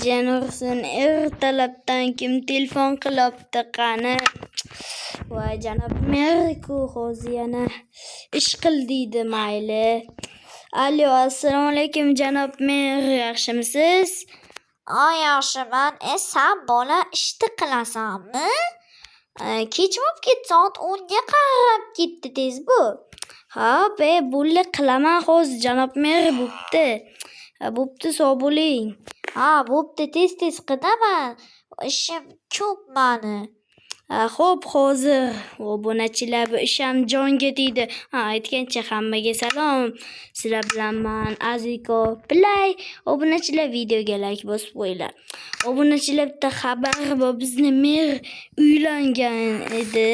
Jenursin ertalabdan kim telefon qilibdi qani? Voy janob Merku hozir yana ish qil deydi mayli. Alo, assalomu alaykum janob Mer, yaxshimisiz? Yaxshiman. Sen bola ishni qilasanmi? Kech bo'lib ketdi, soat 10 ga qarab ketdi tez bu. Ha, bo'ldi qilaman hozir janob Mer bo'pti. Bo'pti, sog' bo'ling. Bo'pti, tez qilaman. Ishim ko'p mani. Xo'p, hozir obunachilar bu ish ham jonga tegdi. Aytgancha hammaga salom. Sizlar bilan men Aziko Play. Obunachilar videoga like bosib qo'yinglar. Obunachilar bitta xabar bor. Bizni mer uylangan edi.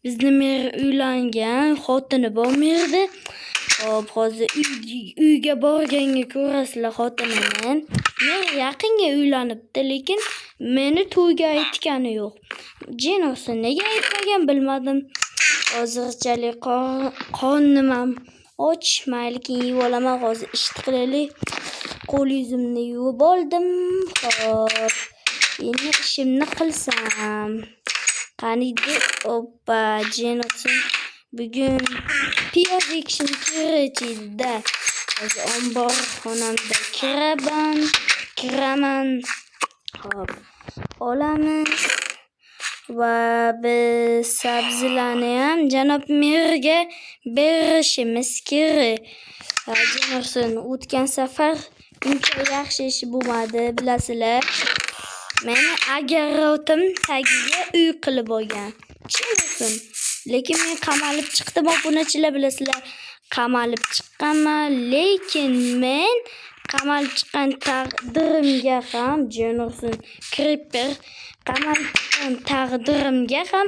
Bizni mer uylangan, xotini bor merdi. Xo'p, hozir uyga borganga ko'rasizlar xotinini. Men yaqinga uylanibdi, lekin meni to'yga aytgani yo'q. Jenursin nega aytmagan bilmadim. Hozirchalik qornim ham och, mayli keyin yeb olaman. Hozir ish qilaylik. Qo'l yuzimni yuvib oldim. Xo'p, endi ishimni qilsam. Qaniydi? Oppa, Jenursin bugun piyoz ekishim kerak edi-da. Hozir ombor xonamda kiraman. Xo'p, olamiz. Va biz sabzilarni ham janob merga berishimiz kerak. Jenursin o'tgan safar uncha yaxshi ish bo'lmadi, bilasizlar. Meni agarotim tagiga uy qilib olgan. Jenursin, lekin men qamalib chiqdim, obunachilar bilasizlar. Qamalib chiqqanman, lekin men qamalib chiqqan taqdirimga ham Jenursin Creeper qamalib chiqqan taqdirimga ham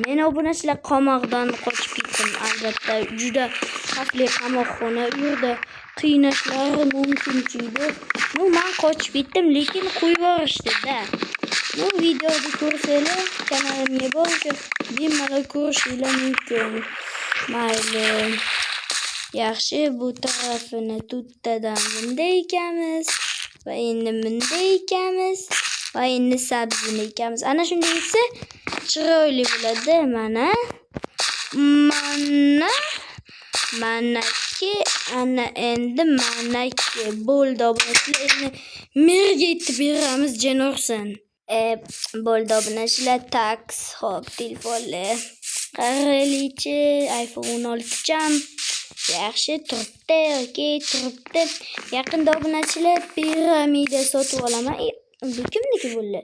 men obunachilar qamoqdan qochib ketdim. Albatta, juda xavfli qamoqxona, u yerda qiynashlari mumkin edi. Men qochib ketdim, lekin qo'yib yuborishdi-da. Videoni ko'rsanglar, kanalimga borib, bemalol ko'rishingiz mumkin. Mayli. Yaxshi, bu tarafini to'ttadan bunday ekamiz va endi bunday ekamiz va endi sabzini ekamiz. Ana shunday eksa chiroyli bo'ladi. Manaki, ana endi manaki bo'ldi. Obunachilar endi merga aytib beramiz Jenursin. Bo'ldi obunachilar, tax. Xo'p, telefonlar qaraylikchi, iPhone 16 cham. Yaxshi turibdi, okey, turibdi. Yaqinda obunachilar piramida sotib olaman. Bu kimniki bo'ldi?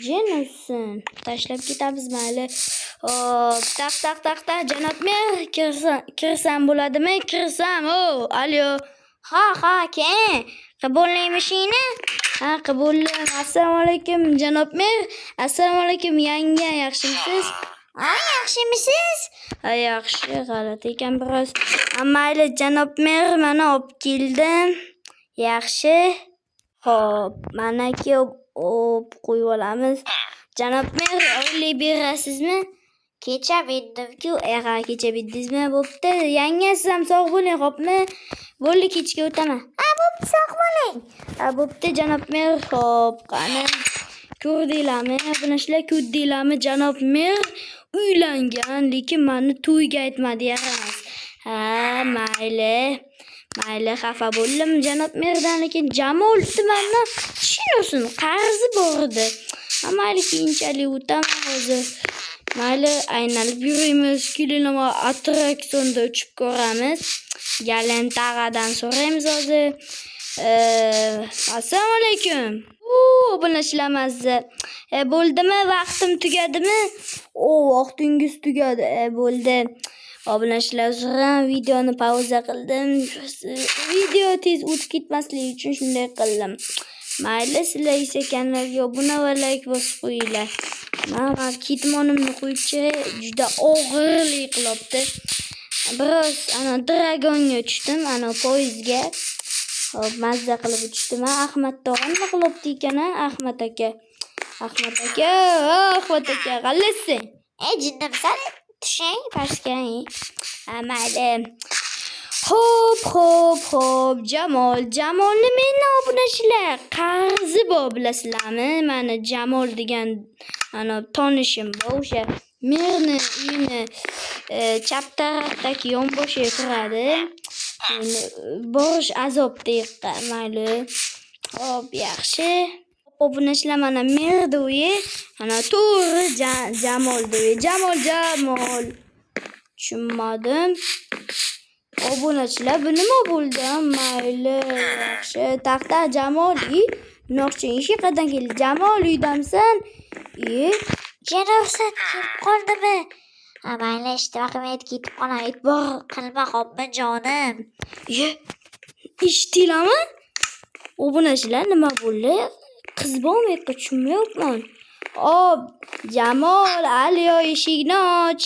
Jenursin. Tashlab ketamiz mayli. Hop, taq, janob mer, kirsam bo'ladimi? Kirsam. Alo. Ha, keyin qabullaymishingizni? Qabullayman. Assalomu alaykum janob mer. Assalomu alaykum yanga, yaxshimisiz? Yaxshimisiz? Yaxshi, g'alati ekan biroz. Mayli janob mer, mana olib keldim. Yaxshi. Xo'p, mana qo'yib olamiz. Janob mer, oylik berasizmi? Kecha berdim-ku. Kecha berdingizmi? Bo'pti. Yanga, siz ham sog' bo'ling, xo'pmi? Bo'ldi, kechga o'taman. Bo'pti, sog' bo'ling. Bo'pti janob mer. Xo'p, qani ko'rdinglarmi? Bunachilar ko'rdinglarmi? Janob mer uylangan, lekin meni to'yga aytmadi, yaramas. Mayli, xafa bo'ldim janob merdan, lekin Jamol tumandan tushunursin, qarzi bor edi. Mayli, keyinchalik o'taman hozir. Mayli, aylanib yuramiz, kelinlar attraksionda uchib ko'ramiz. Galantag'adan so'raymiz hozir. Assalomu alaykum. Obunachilamazza. Bo'ldimi? Vaqtim tugadimi? Vaqtingiz tugadi. Bo'ldi. Obunachilar ham videoni pauza qildim. Video tez o'tib ketmasligi uchun shunday qildim. Mayli, sizlar esa kanalga obuna va like bosib qo'yinglar. Men kitmonimni qo'yibchi, juda og'irlik qilibdi. Biroz dragonga tushdim, poyezdga. Hop, mazza qilib uchdim. Ahmad tog'am nima qilibdi ekan, Ahmad aka, g'allasi. Jinnimsan? Tushing pastga. Mayli. Xo'p, Jamolni men obunachilar. qarzi bor bilasizlarmi? Mana Jamol degan ana tanishim bor. O'sha merni uyini chap tarafdagi yonboshiga turadi. Borish azobda yoqqa, mayli. Hop, yaxshi. Obunachilar mana merdi uyi. Mana to'g'ri Jamolda uyi. Jamol. Tushunmadim. Obunachilar bu nima bo'ldi? Mayli, yaxshi. Taxta Jamol Noqchi ishi qadam keldi. Jamol uydamsan? Jenofsan kelib qoldimi? Mayli, ishtiroqim ketib qolay. E'tibor qilma qopmi jonim. Eshitdinglarmi? Obunachilar nima bo'ldi? Qiz bormi yo'qmi tushunmayapman. Jamol, Aliyo eshikni och.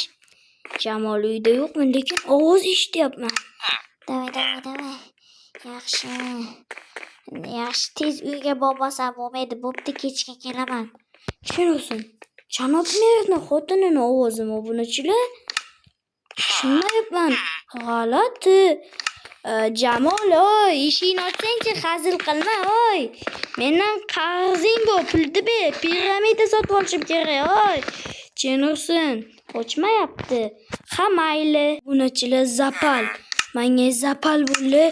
Jamol uyda yo'qmi, lekin ovoz eshityapman. Davay. Yaxshi, tez uyga bormasam bo'lmaydi. Bo'pti, kechga kelaman. Tushunursan. Janob merni xotinini ovozimi obunachilar? Tushunmayapman. G'alati. Jamol, eshikni ochsang-chi, hazil qilma, Mendan qarzing bor, pulni ber. Piramida sotib olishim kerak, Jenursin, ochmayapti. Ha, mayli. Obunachilar zapal. Menga zapal bo'ldi.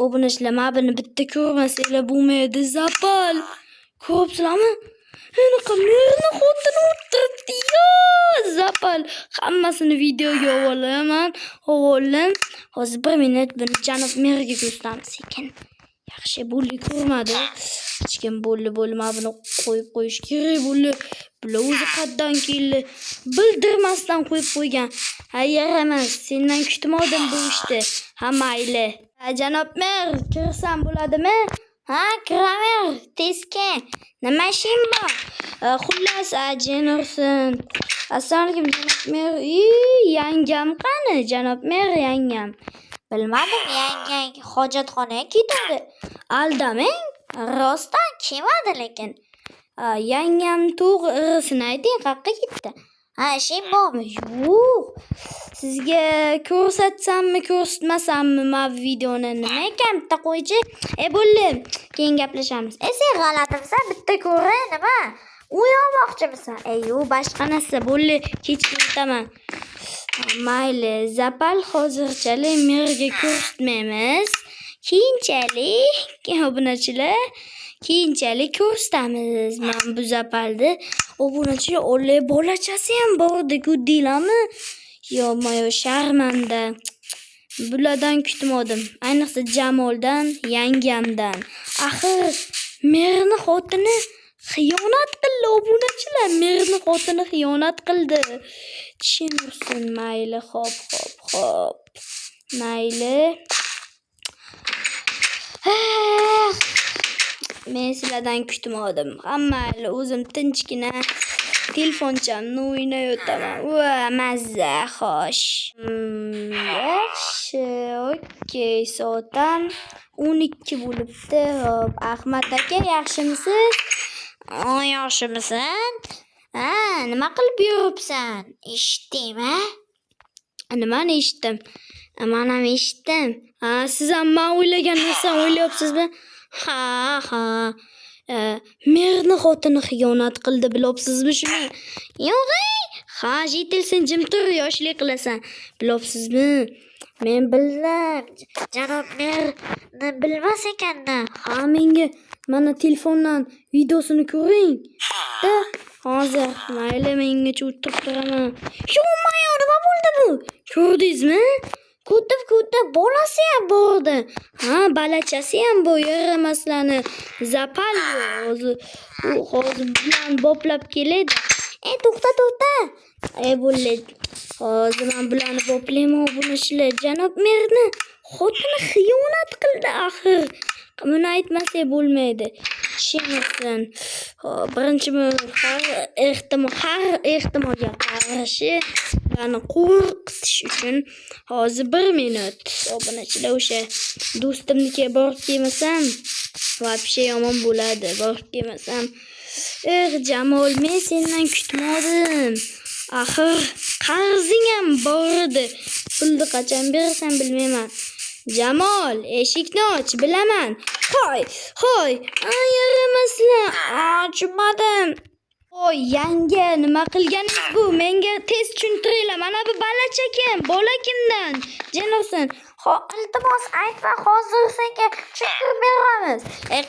Obunachilar, men buni bitta ko'rmasanglar bo'lmaydi, zapal. Ko'ribsizlarmi? Anaqa merni xotini o'tiribdi, zapal. Hammasini videoga olaman. Hozir 1 minut buni janob merga ko'rsatamiz sekin. Yaxshi, bo'ldi, ko'rmadi. Hech kim bo'ldi, men buni qo'yib qo'yish kerak bo'ldi. Bular o'zi qaddan keldi. Bildirmasdan qo'yib qo'ygan. Yaramas, sendan kutmodim bu ishni. Ha, mayli. Janob mer, kirsam bo'ladimi? Ha, kiraver, tezga. Nima ishing bor? Xullas, Jenursin. Assalomu alaykum, janob mer. Yangam qani, janob mer, yangam? Bilmadim, yangang hojatxonaga ketadi. Aldamang. Rostdan kelmadi lekin. Yangam to'g'risini ayting, qayerga ketdi? Ishing bormi? Yo'q. Sizga ko'rsatsammi, ko'rsatmasammi men videoni nima ekan bitta qo'ychi? Bo'ldi. Keyin gaplashamiz. Sen g'alatimsan, bitta ko'ray nima? Uyoqmoqchimisan? Yo'q, boshqa narsa. Bo'ldi, kechga ketaman. Mayli, zapal hozirchalik merga ko'rsatmaymiz. Keyinchalik obunachilar, ko'rsatamiz. Men bu zapalni obunachilar olay bolachasi ham bordi-ku deylarmi? Yo, sharmanda. Bulardan kutmodim. Ayniqsa Jamoldan, yangamdan. Axir merni xotini xiyonat qildi, obunachilar. Merni xotini xiyonat qildi. Tushunursin, mayli, hop. Mayli. Men sizlardan kutmodim. Mayli, o'zim tinchgina telefonchamni o'ynayotaman. Mazza, xo'sh. Yaxshi, okey, soatam 12 bo'libdi. Hop, Ahmad aka, yaxshimisiz? Yaxshimisan? Nima qilib yuribsan? Eshitdingmi? Nimani eshitdim? Men ham eshitdim. Siz ham men o'ylagan narsani o'ylayapsizmi? Ha. Merni xotini xiyonat qildi, bilopsizmi shuni? Yo'q. Jetilsin, jim tur, yoshlik qilasan. Bilopsizmi? Men bildim. Janob merni bilmas ekanda. Menga mana telefondan videosini ko'ring. Hozir mayli, mengacha o'tirib turaman. Yo'q, nima bo'ldi bu? Ko'rdingizmi? Ko'rdim, bolasi ham bordi. Balachasi ham bor, yaramaslarni. Zapal hozir bilan boplab keladi. To'xta. Bo'ldi. Hozir men bularni boplayman, obunachilar. Janob merni xotini xiyonat qildi axir. Buni aytmasak bo'lmaydi. Tushunursan. Birinchi har ehtimolga qarshi ularni qo'rqitish uchun hozir 1 minut. Obunachilar, o'sha do'stimnikiga borib kelmasam, vobshe yomon bo'ladi. Borib kelmasam, Jamol, men sendan kutmadim. Axir qarzing ham bor edi. Pulni qachon berasan bilmayman. Jamol, eshikni och, bilaman. Hoy, yaramaslar. Tushunmadim. Voy, yanga, nima qilganingiz bu? Menga tez tushuntiringlar. Mana bu balacha kim? Bola kimdan? Jenosin. Iltimos aytma, hozir senga tushuntirib beramiz.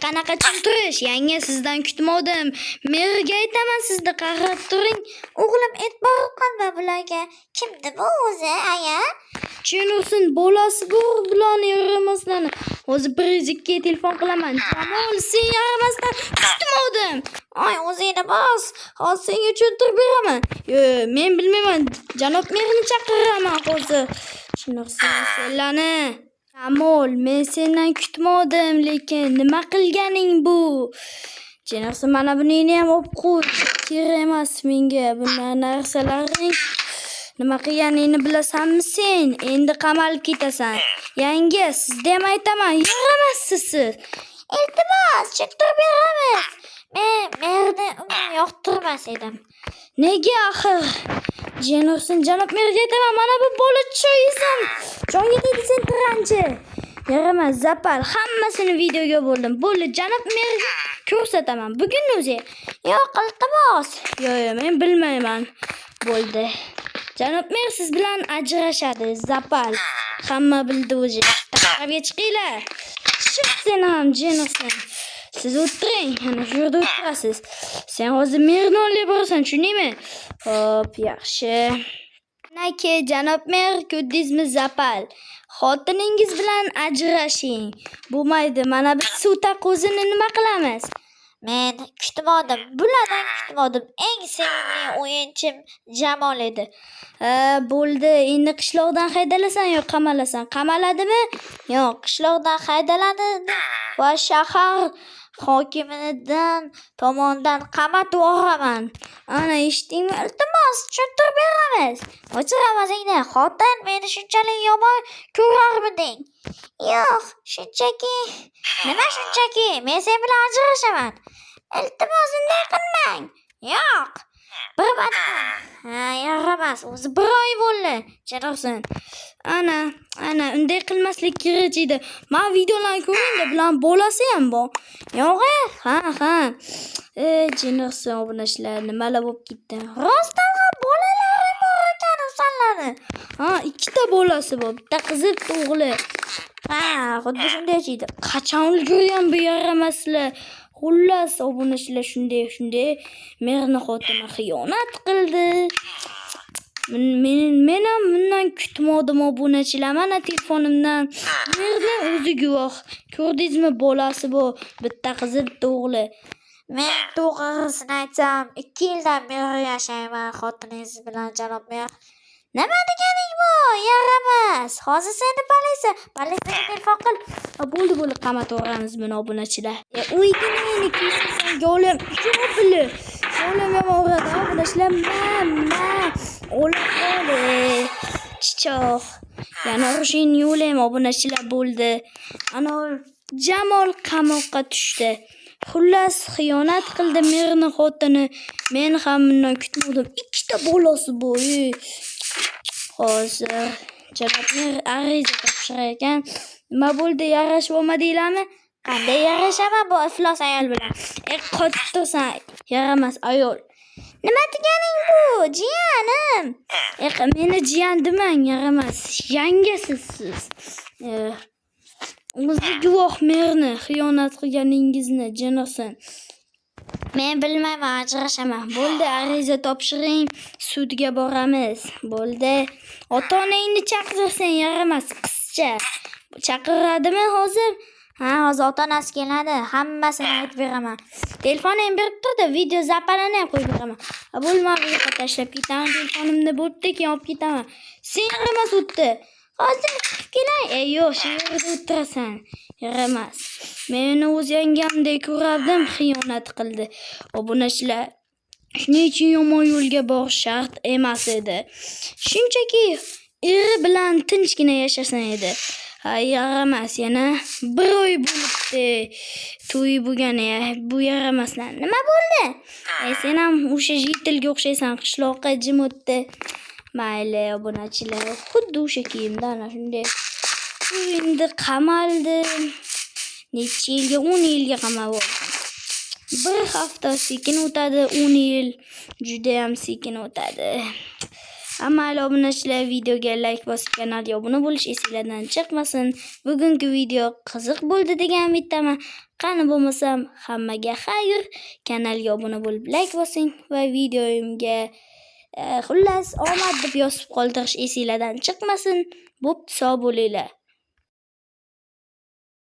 Qanaqa tushuntirish? Yanga, sizdan kutmadim. Merga aytaman, sizni qarab turing. O'g'lim e'tibor qilma bularga. Kimdi bu o'zi, aya? Jenosin, bolasi bor bularni yaramaslarni. Hozir Prezikka telefon qilaman. Jamol, sen yaramasdan kutmadim. Ay, o'zingni bos. Hozir senga tushuntirib beraman. Men bilmayman. Janob merni chaqiraman hozir. Shunaqa senlarni. Jamol, men sendan kutmadim, lekin nima qilganing bu? Jenosin, mana buningni ham olib qo'y. Kerak emas menga bunday narsalaring. Nima qilganingni bilasanmi sen? Endi qamalib ketasan. Yanga, sizga ham aytaman, yaramassiz siz. Iltimos, tushuntirib beramiz. Men merni yoqtirmas edim. Nega axir? Jenosin, janob merga aytaman, mana bu bola cho'yizim. Jonga tegdi sen tiranchi. Yaramas, zapal, hammasini videoga bo'ldim. Bo'ldi, janob merga ko'rsataman. Bugun o'zi. Yo'q, iltimos. Yo'q, men bilmayman. Bo'ldi. Janob mer siz bilan ajrashadi, zapal. Hamma bildi o'zi. Tashqariga chiqinglar. Chiq sen ham, Jenosin. Siz o'tiring, ana shu yerda o'tirasiz. Sen hozir merni olib borasan, tushundingmi? Xo'p, yaxshi. Nake, janob mer, ko'rdingizmi, zapal? Xotiningiz bilan ajrashing. Bo'lmaydi, mana biz suv taqozini nima qilamiz? Men kutmadim. Bulardan kutmadim. Eng sevimli o'yinchim Jamol edi. Bo'ldi. Endi qishloqdan haydalasan yo qamalasan? Qamaladimi? Yo'q, qishloqdan haydaladi va shahar hokimidan tomonidan qamatib yuboraman. Ana eshitdingmi? Iltimos, tushuntirib beramiz. O'chiramasingni, xotin meni shunchalik yomon ko'rarmiding? Yo'q, shunchaki. Nima shunchaki? Men sen bilan ajrashaman. Iltimos, unday qilmang. Yo'q. Bir marta. Yaramas. O'zi bir oy bo'ldi. Janosin. Ana, unday qilmaslik kerak edi. Men videolarni ko'ringda bilan bolasi ham bor. Yo'q, ha. Jinosin obunachilar nimalar bo'lib ketdi? Rostdan ham bolalarim bor ekan usanlarni. Ikkita bolasi bor. Bitta qizi, bitta o'g'li. Xuddi shunday edi. Qachon ulgurgan bu yaramaslar? Xullas, obunachilar shunday merni xotini xiyonat qildi. Men ham bundan kutmadim obunachilar. Mana telefonimdan merni o'zi guvoh. Ko'rdingizmi, bolasi bor. Bitta qizi, bitta o'g'li. Men to'g'risini aytsam, 2 yildan beri yashayman xotiningiz bilan, janob mer. Nima deganing bu? Yaramas. Hozir seni politsiyaga telefon qil. Bo'ldi, qamatib yuboramiz buni obunachilar. Uygini kiysan go'lim. Shuni bilib. Go'lim yomon uradi obunachilar. O'lib chichoq. Yana urushning yo'li ham obunachilar bo'ldi. Ana Jamol qamoqqa tushdi. Xullas, xiyonat qildi merni xotini. Men ham bundan kutmadim. Ikkita bolasi bor. Hozir janob mer ariza topshirar ekan. Nima bo'ldi, yarashib olmadinglarmi? Qanday yarashaman bu iflos ayol bilan? Qotib tursan, yaramas ayol. Nima deganing bu, jiyanim? Meni jiyan demang, yaramas. Yangasiz siz. O'zi guvoh merni xiyonat qilganingizni, Jenosin. Men bilmayman, ajrashaman. Bo'ldi, ariza topshiring, sudga boramiz. Bo'ldi. Ota-onangni chaqirsan, yaramas qizcha. Chaqiradimi hozir? Hozir ota-onasi keladi. Hammasini aytib beraman. Telefonni ham berib turdi, video zapalini ham qo'yib beraman. Bo'lmadi, tashlab ketaman telefonimni, bo'pti, keyin olib ketaman. Sen yaramas o'tdi. Hozir chiqib kelay. Yo'q, shu yerda o'tirasan. Yaramas. Meni o'z yangamdek ko'rardim, xiyonat qildi. Obunachilar, shuning uchun yomon yo'lga borish shart emas edi. Shunchaki eri bilan tinchgina yashasan edi. Yaramas, yana 1 oy bo'libdi. To'y bo'lgani, bu yaramaslar. Nima bo'ldi? Sen ham o'sha yitilga o'xshaysan, qishloqqa jim o'tdi. Mayli, obunachilar, xuddi o'sha kiyimda ana shunday. shu endi qamaldi. Necha yilga, 10 yilga qamab oldim. Bir hafta sekin o'tadi, 10 yil juda ham sekin o'tadi. Amal obunachilar videoga like bosib kanalga obuna bo'lish esingizdan chiqmasin. Bugungi video qiziq bo'ldi degan umiddaman. Qani bo'lmasam hammaga xayr. Kanalga obuna bo'lib like bosing va videomga xullas omad deb yozib qoldirish esingizdan chiqmasin. Bo'pti, sog' bo'linglar.